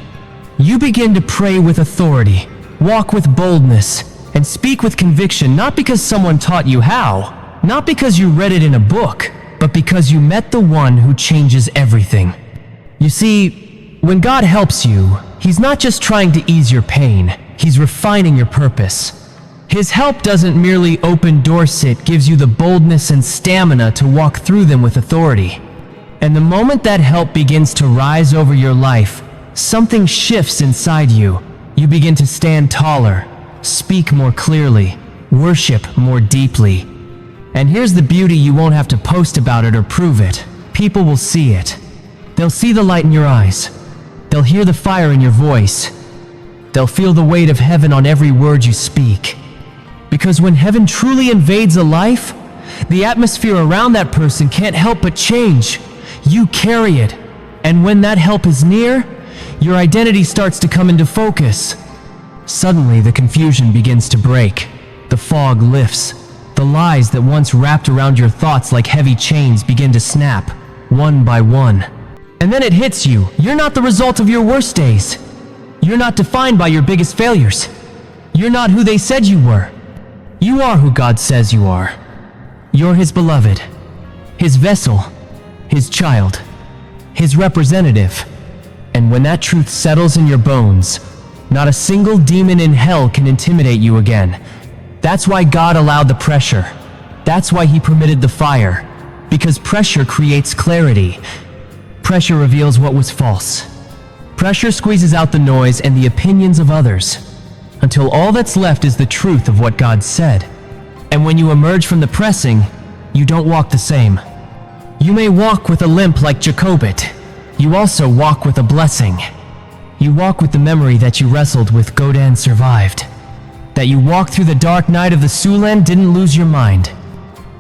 You begin to pray with authority, walk with boldness, and speak with conviction, not because someone taught you how, not because you read it in a book, but because you met the one who changes everything. You see, when God helps you, He's not just trying to ease your pain, he's refining your purpose. His help doesn't merely open doors, it gives you the boldness and stamina to walk through them with authority. And the moment that help begins to rise over your life, something shifts inside you. You begin to stand taller, speak more clearly, worship more deeply. And here's the beauty: you won't have to post about it or prove it. People will see it. They'll see the light in your eyes. They'll hear the fire in your voice. They'll feel the weight of heaven on every word you speak. Because when heaven truly invades a life, the atmosphere around that person can't help but change. You carry it. And when that help is near, your identity starts to come into focus. Suddenly, the confusion begins to break. The fog lifts. The lies that once wrapped around your thoughts like heavy chains begin to snap, one by one. And then it hits you. You're not the result of your worst days. You're not defined by your biggest failures. You're not who they said you were. You are who God says you are. You're His beloved, His vessel, His child, His representative. And when that truth settles in your bones, not a single demon in hell can intimidate you again. That's why God allowed the pressure. That's why He permitted the fire. Because pressure creates clarity. Pressure reveals what was false. Pressure squeezes out the noise and the opinions of others, until all that's left is the truth of what God said. And when you emerge from the pressing, you don't walk the same. You may walk with a limp like Jacobit. You also walk with a blessing. You walk with the memory that you wrestled with, Godan survived. That you walked through the dark night of the Siouxland, didn't lose your mind.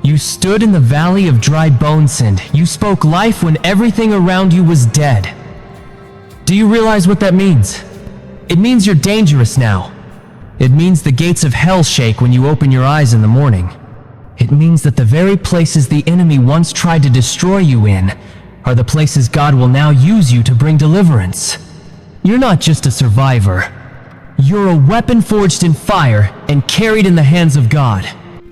You stood in the valley of dry bones and you spoke life when everything around you was dead. Do you realize what that means? It means you're dangerous now. It means the gates of hell shake when you open your eyes in the morning. It means that the very places the enemy once tried to destroy you in are the places God will now use you to bring deliverance. You're not just a survivor. You're a weapon forged in fire and carried in the hands of God.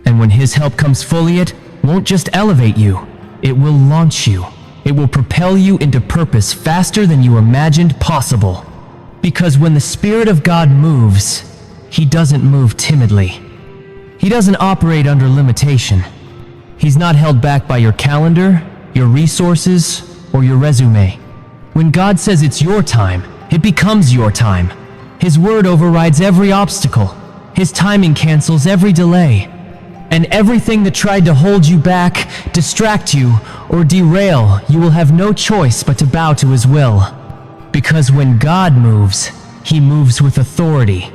And when His help comes fully, it won't just elevate you, it will launch you. It will propel you into purpose faster than you imagined possible. Because when the Spirit of God moves, He doesn't move timidly. He doesn't operate under limitation. He's not held back by your calendar, your resources, or your resume. When God says it's your time, it becomes your time. His word overrides every obstacle. His timing cancels every delay. And everything that tried to hold you back, distract you, or derail, you will have no choice but to bow to His will. Because when God moves, He moves with authority.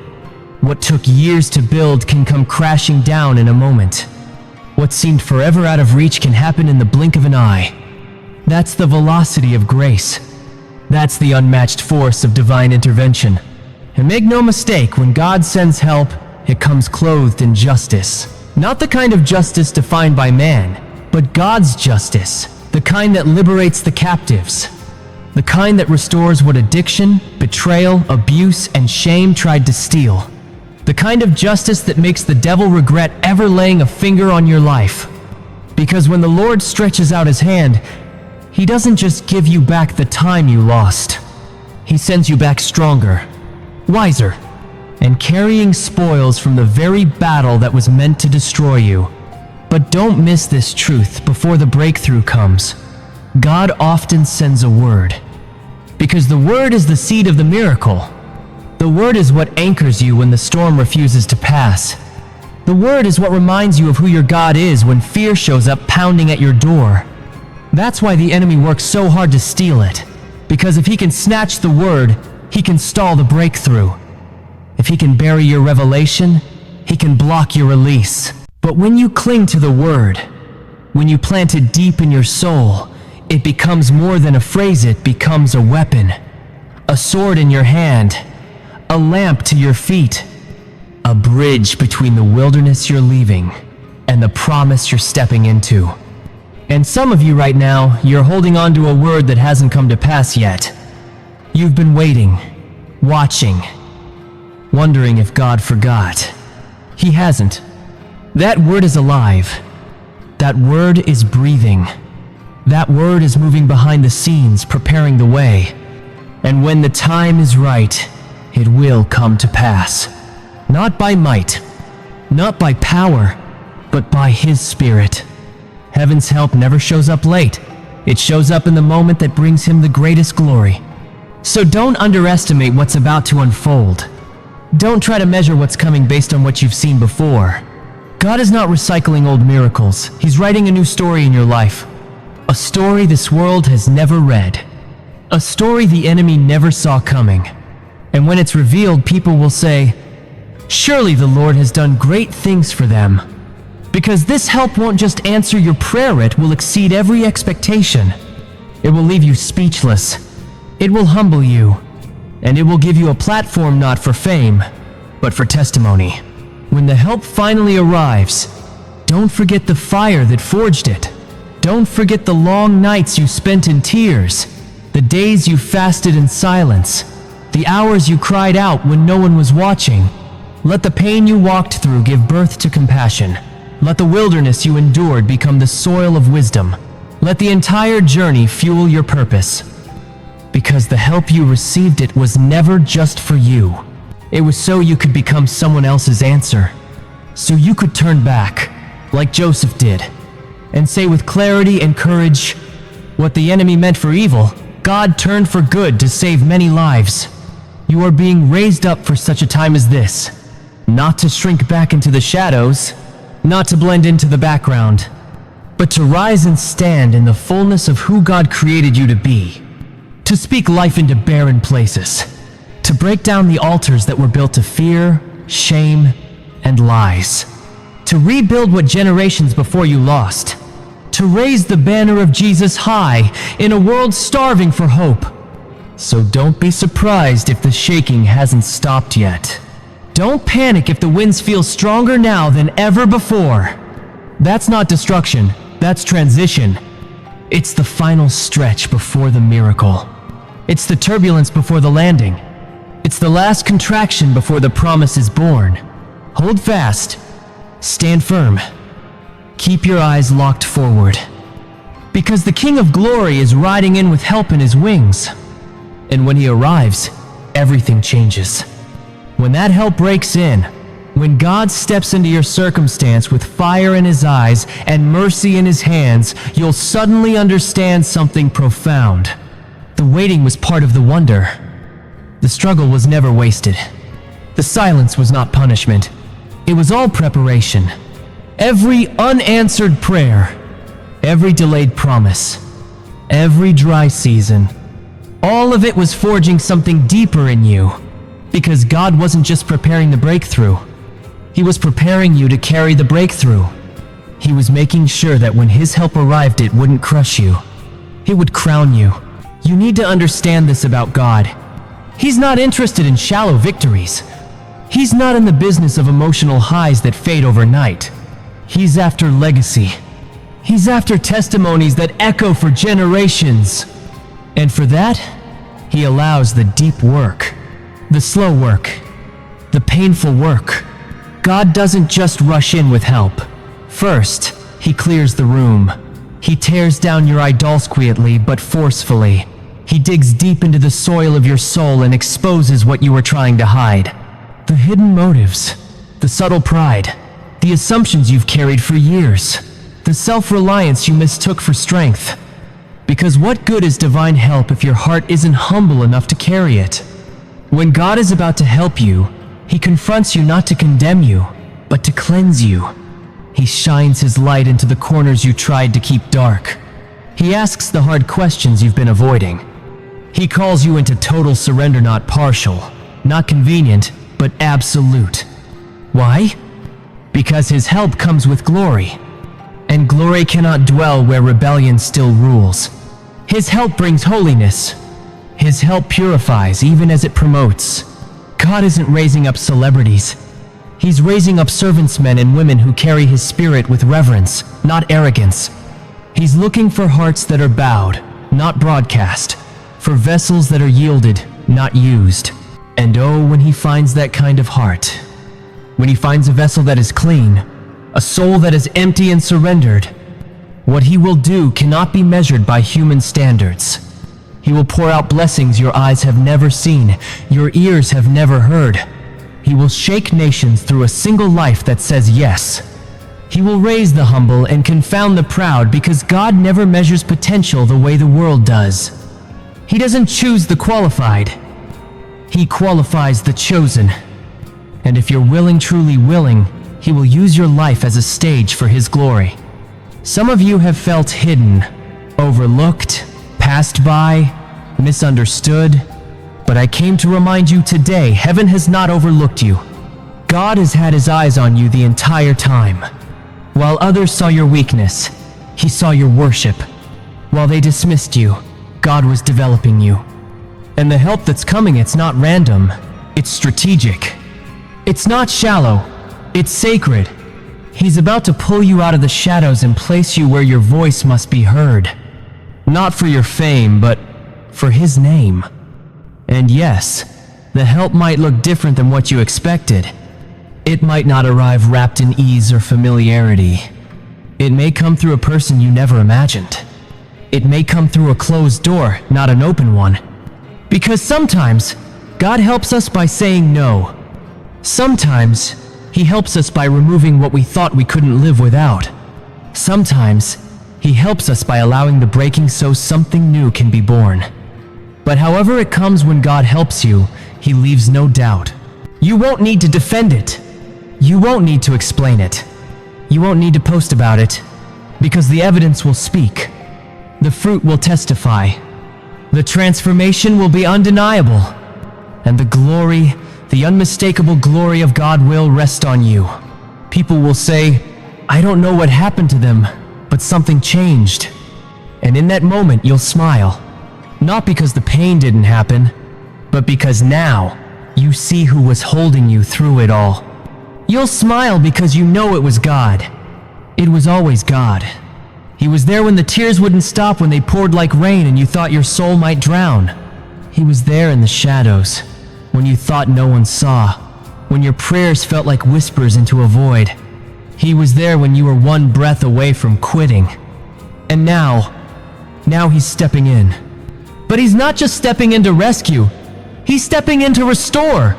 What took years to build can come crashing down in a moment. What seemed forever out of reach can happen in the blink of an eye. That's the velocity of grace. That's the unmatched force of divine intervention. And make no mistake, when God sends help, it comes clothed in justice. Not the kind of justice defined by man, but God's justice. The kind that liberates the captives. The kind that restores what addiction, betrayal, abuse, and shame tried to steal. The kind of justice that makes the devil regret ever laying a finger on your life. Because when the Lord stretches out His hand, He doesn't just give you back the time you lost. He sends you back stronger, wiser, and carrying spoils from the very battle that was meant to destroy you. But don't miss this truth before the breakthrough comes. God often sends a word. Because the word is the seed of the miracle. The word is what anchors you when the storm refuses to pass. The word is what reminds you of who your God is when fear shows up pounding at your door. That's why the enemy works so hard to steal it. Because if he can snatch the word, he can stall the breakthrough. If he can bury your revelation, he can block your release. But when you cling to the word, when you plant it deep in your soul, it becomes more than a phrase, it becomes a weapon. A sword in your hand, a lamp to your feet, a bridge between the wilderness you're leaving and the promise you're stepping into. And some of you right now, you're holding on to a word that hasn't come to pass yet. You've been waiting, watching, wondering if God forgot. He hasn't. That word is alive. That word is breathing. That word is moving behind the scenes, preparing the way. And when the time is right, it will come to pass. Not by might, not by power, but by His Spirit. Heaven's help never shows up late. It shows up in the moment that brings Him the greatest glory. So don't underestimate what's about to unfold. Don't try to measure what's coming based on what you've seen before. God is not recycling old miracles. He's writing a new story in your life. A story this world has never read. A story the enemy never saw coming. And when it's revealed, people will say, "Surely the Lord has done great things for them." Because this help won't just answer your prayer, it will exceed every expectation. It will leave you speechless. It will humble you. And it will give you a platform not for fame, but for testimony. When the help finally arrives, don't forget the fire that forged it. Don't forget the long nights you spent in tears, the days you fasted in silence, the hours you cried out when no one was watching. Let the pain you walked through give birth to compassion. Let the wilderness you endured become the soil of wisdom. Let the entire journey fuel your purpose. Because the help you received, it was never just for you. It was so you could become someone else's answer. So you could turn back, like Joseph did, and say with clarity and courage, "What the enemy meant for evil, God turned for good to save many lives." You are being raised up for such a time as this, not to shrink back into the shadows, not to blend into the background, but to rise and stand in the fullness of who God created you to be. To speak life into barren places. To break down the altars that were built to fear, shame, and lies. To rebuild what generations before you lost. To raise the banner of Jesus high in a world starving for hope. So don't be surprised if the shaking hasn't stopped yet. Don't panic if the winds feel stronger now than ever before. That's not destruction, that's transition. It's the final stretch before the miracle. It's the turbulence before the landing. It's the last contraction before the promise is born. Hold fast. Stand firm. Keep your eyes locked forward. Because the King of Glory is riding in with help in His wings. And when He arrives, everything changes. When that help breaks in, when God steps into your circumstance with fire in His eyes and mercy in His hands, you'll suddenly understand something profound. The waiting was part of the wonder. The struggle was never wasted. The silence was not punishment. It was all preparation. Every unanswered prayer, every delayed promise, every dry season, all of it was forging something deeper in you. Because God wasn't just preparing the breakthrough. He was preparing you to carry the breakthrough. He was making sure that when His help arrived, it wouldn't crush you. It would crown you. You need to understand this about God. He's not interested in shallow victories. He's not in the business of emotional highs that fade overnight. He's after legacy. He's after testimonies that echo for generations. And for that, He allows the deep work, the slow work, the painful work. God doesn't just rush in with help. First, He clears the room. He tears down your idols quietly but forcefully. He digs deep into the soil of your soul and exposes what you were trying to hide. The hidden motives, the subtle pride, the assumptions you've carried for years, the self-reliance you mistook for strength. Because what good is divine help if your heart isn't humble enough to carry it? When God is about to help you, He confronts you not to condemn you, but to cleanse you. He shines His light into the corners you tried to keep dark. He asks the hard questions you've been avoiding. He calls you into total surrender, not partial, not convenient, but absolute. Why? Because His help comes with glory. And glory cannot dwell where rebellion still rules. His help brings holiness. His help purifies even as it promotes. God isn't raising up celebrities. He's raising up servantsmen and women who carry His Spirit with reverence, not arrogance. He's looking for hearts that are bowed, not broadcast, for vessels that are yielded, not used. And oh, when He finds that kind of heart, when He finds a vessel that is clean, a soul that is empty and surrendered, what He will do cannot be measured by human standards. He will pour out blessings your eyes have never seen, your ears have never heard. He will shake nations through a single life that says yes. He will raise the humble and confound the proud because God never measures potential the way the world does. He doesn't choose the qualified. He qualifies the chosen. And if you're willing, truly willing, He will use your life as a stage for His glory. Some of you have felt hidden, overlooked, passed by, misunderstood. But I came to remind you today, heaven has not overlooked you. God has had His eyes on you the entire time. While others saw your weakness, He saw your worship. While they dismissed you, God was developing you. And the help that's coming, it's not random, it's strategic. It's not shallow, it's sacred. He's about to pull you out of the shadows and place you where your voice must be heard. Not for your fame, but for His name. And yes, the help might look different than what you expected. It might not arrive wrapped in ease or familiarity. It may come through a person you never imagined. It may come through a closed door, not an open one. Because sometimes, God helps us by saying no. Sometimes, He helps us by removing what we thought we couldn't live without. Sometimes, He helps us by allowing the breaking so something new can be born. But however it comes, when God helps you, He leaves no doubt. You won't need to defend it. You won't need to explain it. You won't need to post about it, because the evidence will speak. The fruit will testify. The transformation will be undeniable. And the glory, the unmistakable glory of God will rest on you. People will say, I don't know what happened to them, but something changed. And in that moment, you'll smile. Not because the pain didn't happen, but because now you see who was holding you through it all. You'll smile because you know it was God. It was always God. He was there when the tears wouldn't stop, when they poured like rain and you thought your soul might drown. He was there in the shadows, when you thought no one saw, when your prayers felt like whispers into a void. He was there when you were one breath away from quitting. And now He's stepping in. But He's not just stepping in to rescue. He's stepping in to restore.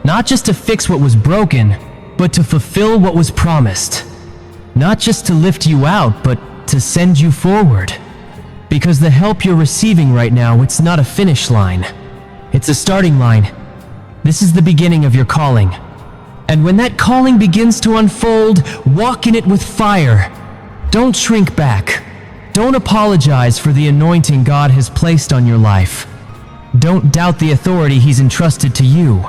Not just to fix what was broken, but to fulfill what was promised. Not just to lift you out, but to send you forward. Because the help you're receiving right now, it's not a finish line. It's a starting line. This is the beginning of your calling. And when that calling begins to unfold, walk in it with fire. Don't shrink back. Don't apologize for the anointing God has placed on your life. Don't doubt the authority He's entrusted to you.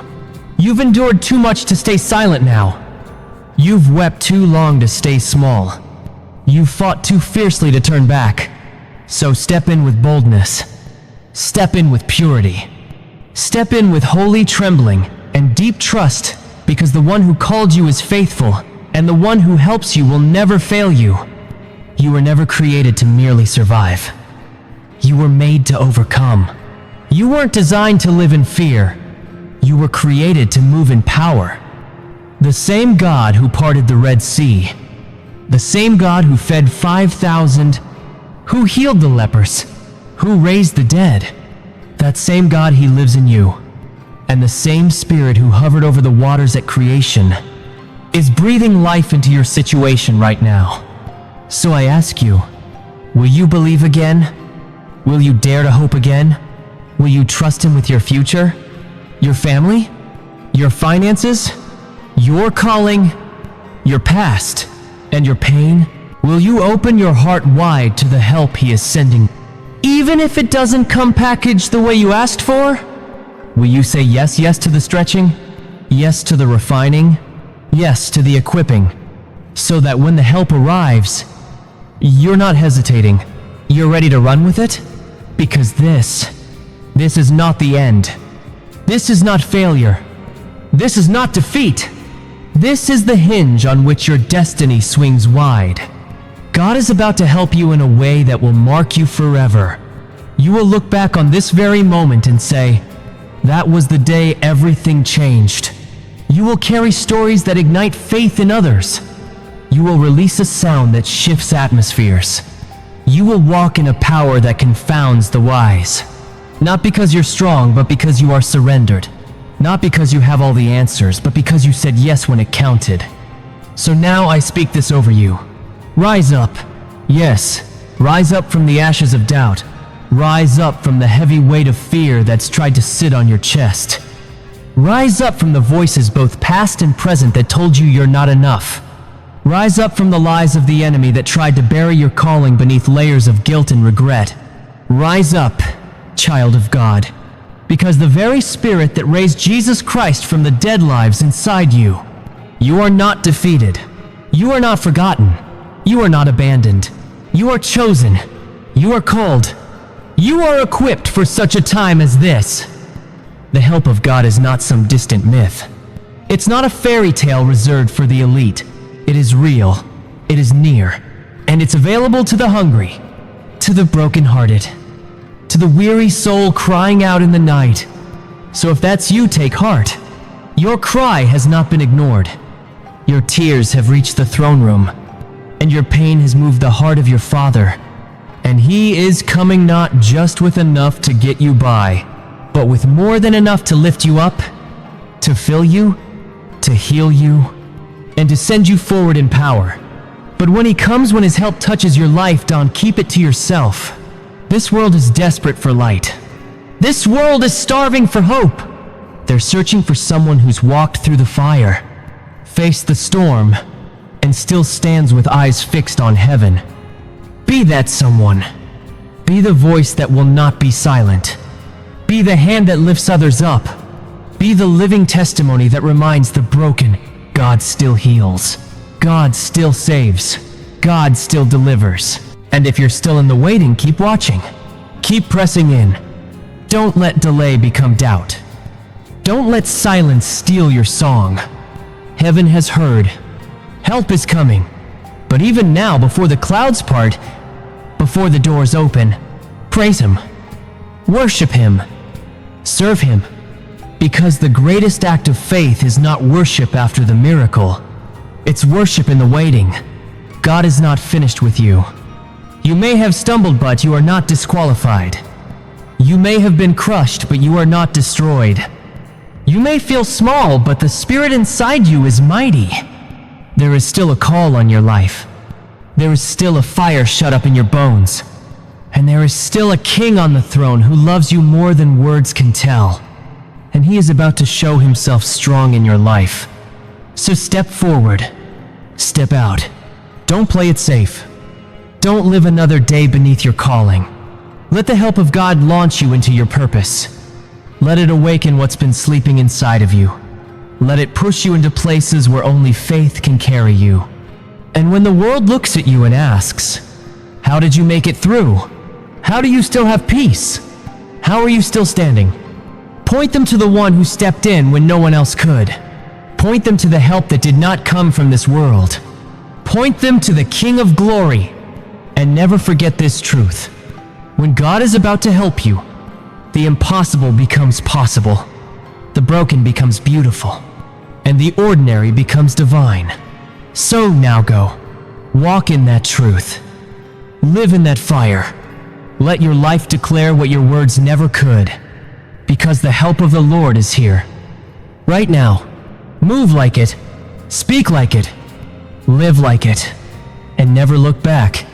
You've endured too much to stay silent now. You've wept too long to stay small. You've fought too fiercely to turn back. So step in with boldness. Step in with purity. Step in with holy trembling and deep trust, because the one who called you is faithful, and the one who helps you will never fail you. You were never created to merely survive. You were made to overcome. You weren't designed to live in fear. You were created to move in power. The same God who parted the Red Sea, the same God who fed 5,000, who healed the lepers, who raised the dead, that same God, He lives in you. And the same Spirit who hovered over the waters at creation is breathing life into your situation right now. So I ask you, will you believe again? Will you dare to hope again? Will you trust Him with your future, your family, your finances, your calling, your past, and your pain? Will you open your heart wide to the help He is sending? Even if it doesn't come packaged the way you asked for? Will you say yes to the stretching, yes to the refining, yes to the equipping, so that when the help arrives, you're not hesitating, you're ready to run with it? Because this is not the end. This is not failure. This is not defeat. This is the hinge on which your destiny swings wide. God is about to help you in a way that will mark you forever. You will look back on this very moment and say, that was the day everything changed. You will carry stories that ignite faith in others. You will release a sound that shifts atmospheres. You will walk in a power that confounds the wise. Not because you're strong, but because you are surrendered. Not because you have all the answers, but because you said yes when it counted. So now I speak this over you. Rise up. Yes, rise up from the ashes of doubt. Rise up from the heavy weight of fear that's tried to sit on your chest. Rise up from the voices both past and present that told you you're not enough. Rise up from the lies of the enemy that tried to bury your calling beneath layers of guilt and regret. Rise up, child of God, because the very Spirit that raised Jesus Christ from the dead lives inside you. You are not defeated. You are not forgotten. You are not abandoned. You are chosen. You are called. You are equipped for such a time as this. The help of God is not some distant myth. It's not a fairy tale reserved for the elite. It is real. It is near. And it's available to the hungry, to the brokenhearted, to the weary soul crying out in the night. So if that's you, take heart. Your cry has not been ignored. Your tears have reached the throne room, and your pain has moved the heart of your Father. And He is coming not just with enough to get you by, but with more than enough to lift you up, to fill you, to heal you, and to send you forward in power. But when He comes, when His help touches your life, don't keep it to yourself. This world is desperate for light. This world is starving for hope. They're searching for someone who's walked through the fire, faced the storm, and still stands with eyes fixed on heaven. Be that someone. Be the voice that will not be silent. Be the hand that lifts others up. Be the living testimony that reminds the broken, God still heals. God still saves. God still delivers. And if you're still in the waiting, keep watching. Keep pressing in. Don't let delay become doubt. Don't let silence steal your song. Heaven has heard. Help is coming. But even now, before the clouds part, before the doors open, praise Him. Worship Him. Serve Him. Because the greatest act of faith is not worship after the miracle. It's worship in the waiting. God is not finished with you. You may have stumbled, but you are not disqualified. You may have been crushed, but you are not destroyed. You may feel small, but the Spirit inside you is mighty. There is still a call on your life. There is still a fire shut up in your bones. And there is still a King on the throne who loves you more than words can tell. And He is about to show Himself strong in your life. So step forward. Step out. Don't play it safe. Don't live another day beneath your calling. Let the help of God launch you into your purpose. Let it awaken what's been sleeping inside of you. Let it push you into places where only faith can carry you. And when the world looks at you and asks, "How did you make it through? How do you still have peace? How are you still standing?" Point them to the one who stepped in when no one else could. Point them to the help that did not come from this world. Point them to the King of Glory. And never forget this truth. When God is about to help you, the impossible becomes possible. The broken becomes beautiful. And the ordinary becomes divine. So now go. Walk in that truth. Live in that fire. Let your life declare what your words never could. Because the help of the Lord is here. Right now. Move like it. Speak like it. Live like it. And never look back.